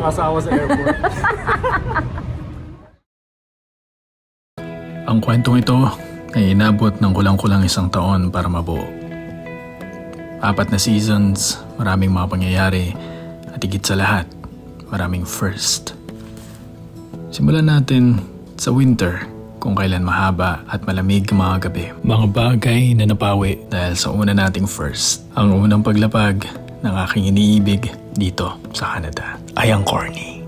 asawa sa airport. Ang kwentong ito ay inabot ng kulang-kulang 1 taon para mabuo. 4 na seasons, maraming mga pangyayari, at higit sa lahat, maraming first. Simulan natin sa winter, kung kailan mahaba at malamig ang mga gabi. Mga bagay na napawi dahil sa una nating first. Ang unang paglapag ng aking iniibig dito sa Canada ay ang corny.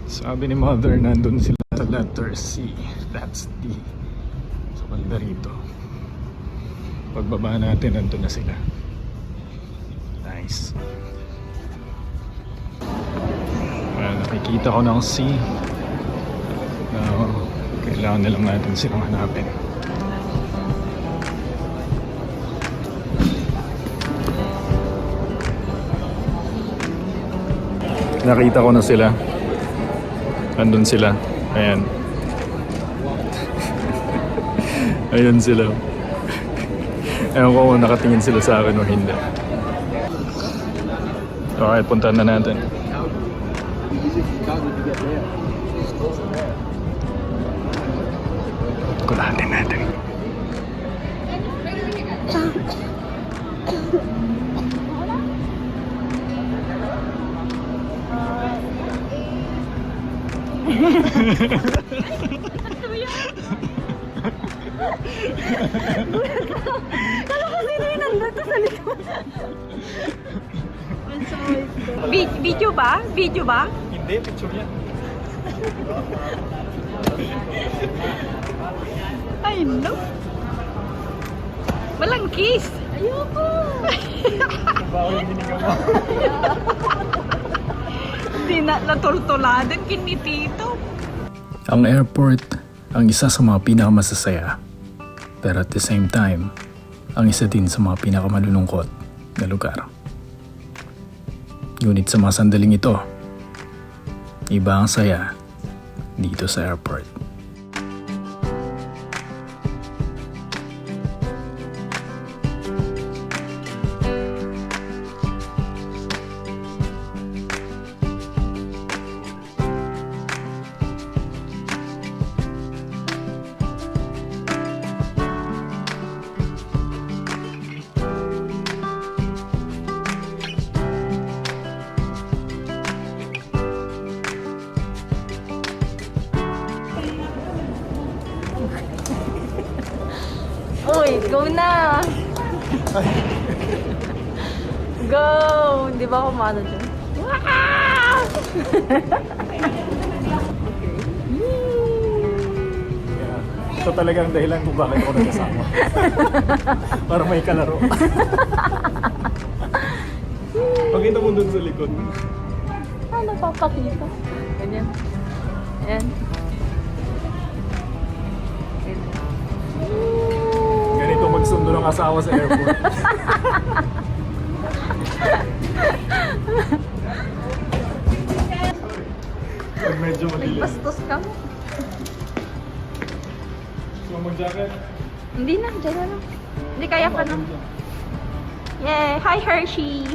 Sabi ni Mother, nandun sila sa letter C. That's D. So, banda rito. Pagbaba natin, nandun na sila. Nice. Nakikita ko ng C. Now, kailangan na lang natin silang hanapin. Nakita ko na sila. Andun sila. Ayan. Ayun sila. Ewan ko kung nakatingin sila sa akin o hindi. Okay, puntahan na natin. Kulatin natin. Kala ko sino yung nandito sa likod. Video ba? Video ba? Hindi, picture yan. Ay, no. Walang kiss. Ayoko. Bako yung binigyan mo. Hindi na natultuladan kinitito. Ang airport ang isa sa mga pinakamasasaya. Pero at the same time, ang isa din sa mga pinakamalulungkot na lugar. Ngunit sa mga sandaling ito, iba ang saya dito sa airport. Uy, go na! Go! Di ba ako maano dyan? Wow! Ito talagang dahilan kung bakit ako nagkasama. Para may kalaro. Pakita mo dun sa likod. Ano papakita? Ganyan. Ayan. Ganito magsundo ng asawa sa airport. Pag medyo madilim. Bastos ka mo. So mag-jacket? Hindi na, dyan na lang. Hindi kaya pa na. Yay! Hi, Hershey!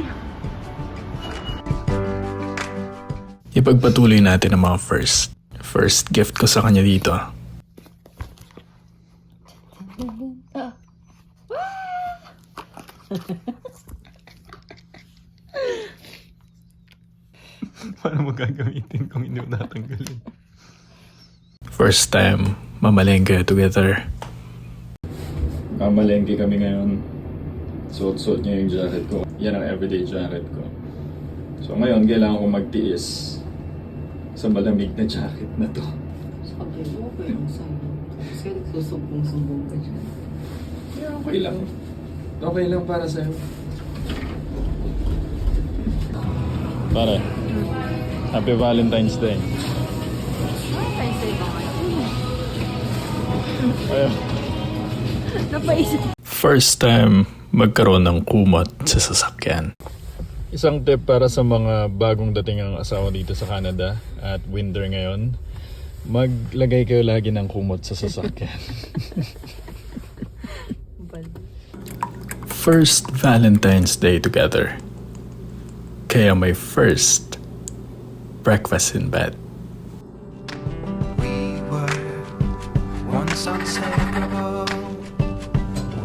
Ipagpatuloy natin ang mga first. First gift ko sa kanya dito. Paano mo gagamitin kung hindi mo natanggalin? First time, mamalengke together. Mamalengke kami ngayon. Suot-suot niya yung jacket ko. Yan ang everyday jacket ko. So ngayon, kailangan ko magtiis sa malamig na jacket na to. Sabi mo, okay lang sa'yo. Kasi nagsusumbong-sumbong ka dyan. Yeah, okay lang. Okay lang para sa'yo. Pare, Happy Valentine's Day. Ay, say ba kayo? Ayun. Napaisip. First time magkaroon ng kumot sa sasakyan. Isang tip para sa mga bagong dating ang asawa dito sa Canada at winter ngayon, maglagay kayo lagi ng kumot sa sasakyan. First Valentine's Day together. Kaya may first breakfast in bed. We were once unsinkable.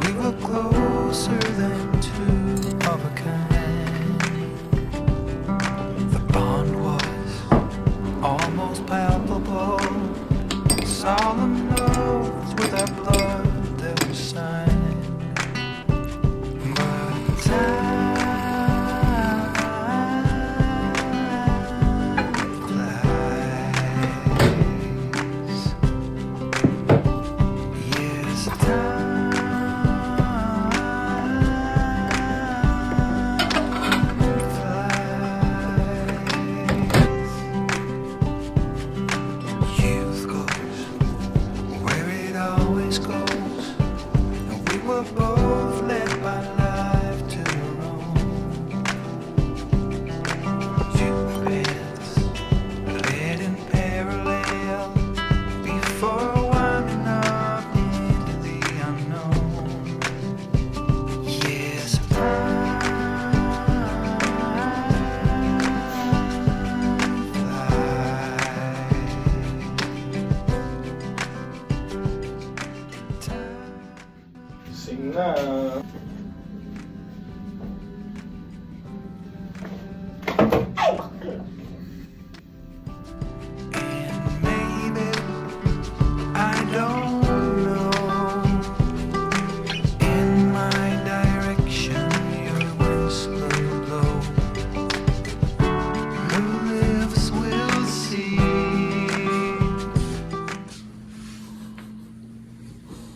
We were closer than two of a kind. The bond was almost palpable. Solemn oaths with our blood that were signed. But time flies. Yes, youth goes where it always goes, and we were both led by life to roam. Two paths led in parallel before winding up into the unknown. Yes, Sing na. and maybe I don't know. In my direction, your winds will blow. Who lives will see.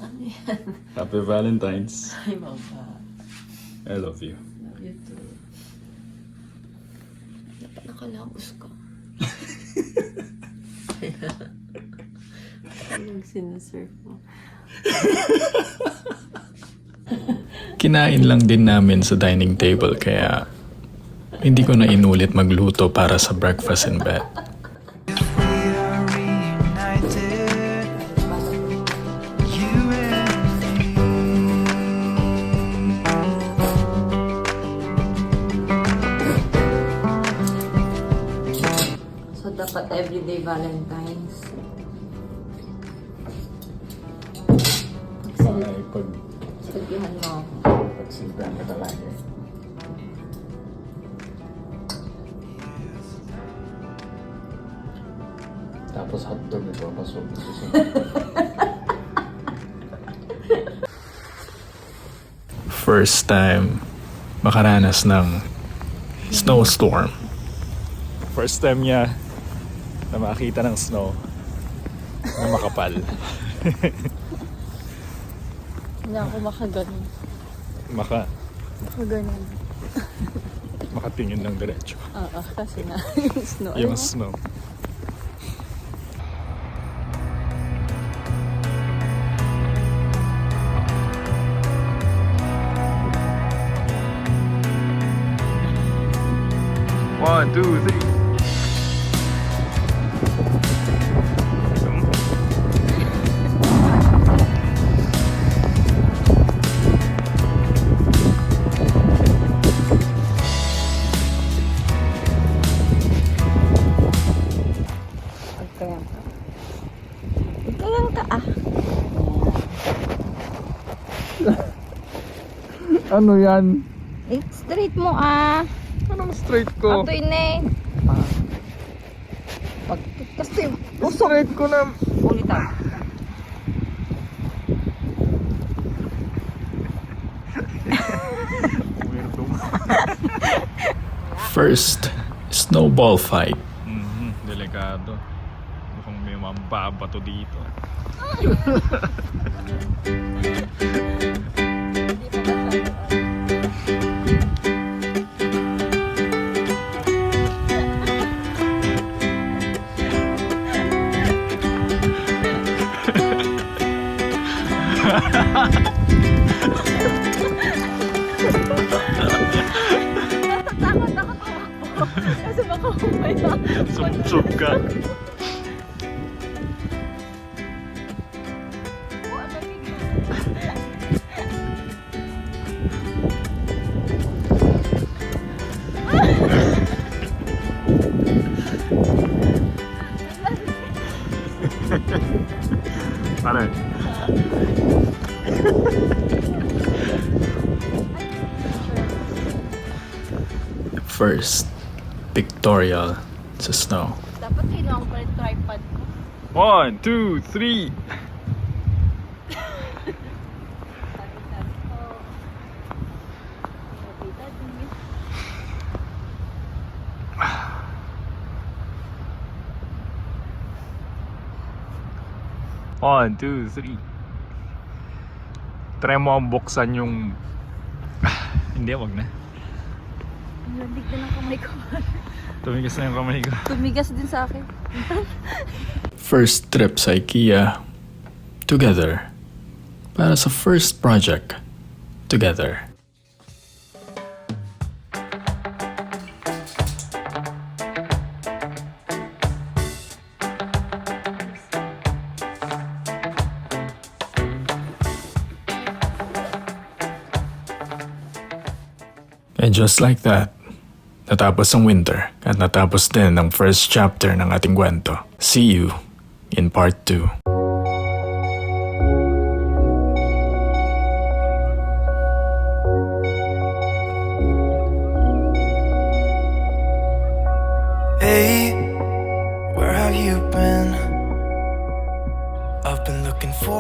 Ano yan? Happy Valentine's. Ay, mama. I love you. Love you too. Dapat nakalabos ka. Anong sinasurf mo? Kinain lang din namin sa dining table kaya hindi ko na inulit magluto para sa breakfast in bed. If we are reunited, you and me. So, dapat everyday Valentine's. Ay, Sabihan mo. pagsilbihan ka na lagi. Tapos hotdog ito, pasok. First time makaranas ng snowstorm. First time niya na makita ng snow na makapal. Hindi ako makaganon. Makaganon. Makatingin ng diretso. Oo, kasi na yung snow. Yung snow. One, two, three. Kaya ka ah. Ano yan? Straight mo ah. Anong straight ko? Atoy na eh. Pag kasi Straight ko na. ulitan. First snowball fight. Delikado. Mukhang may mambabato dito. Natatakot ako tumakbo. Kasi baka umaya. Sumsub ka. First pictorial sa snow. Dapat kinuha ko pa rin tripod ko. 1, 2, 3. One, two, three. Try mo ang buksan yung... Hindi, wag na. Landig na ng kamay ko. Tumigas na yung kamay ko. Tumigas din sa akin. First trip sa IKEA. Together. Para sa first project. Together. And just like that, natapos ang winter at natapos din ang first chapter ng ating kwento. See you in part 2.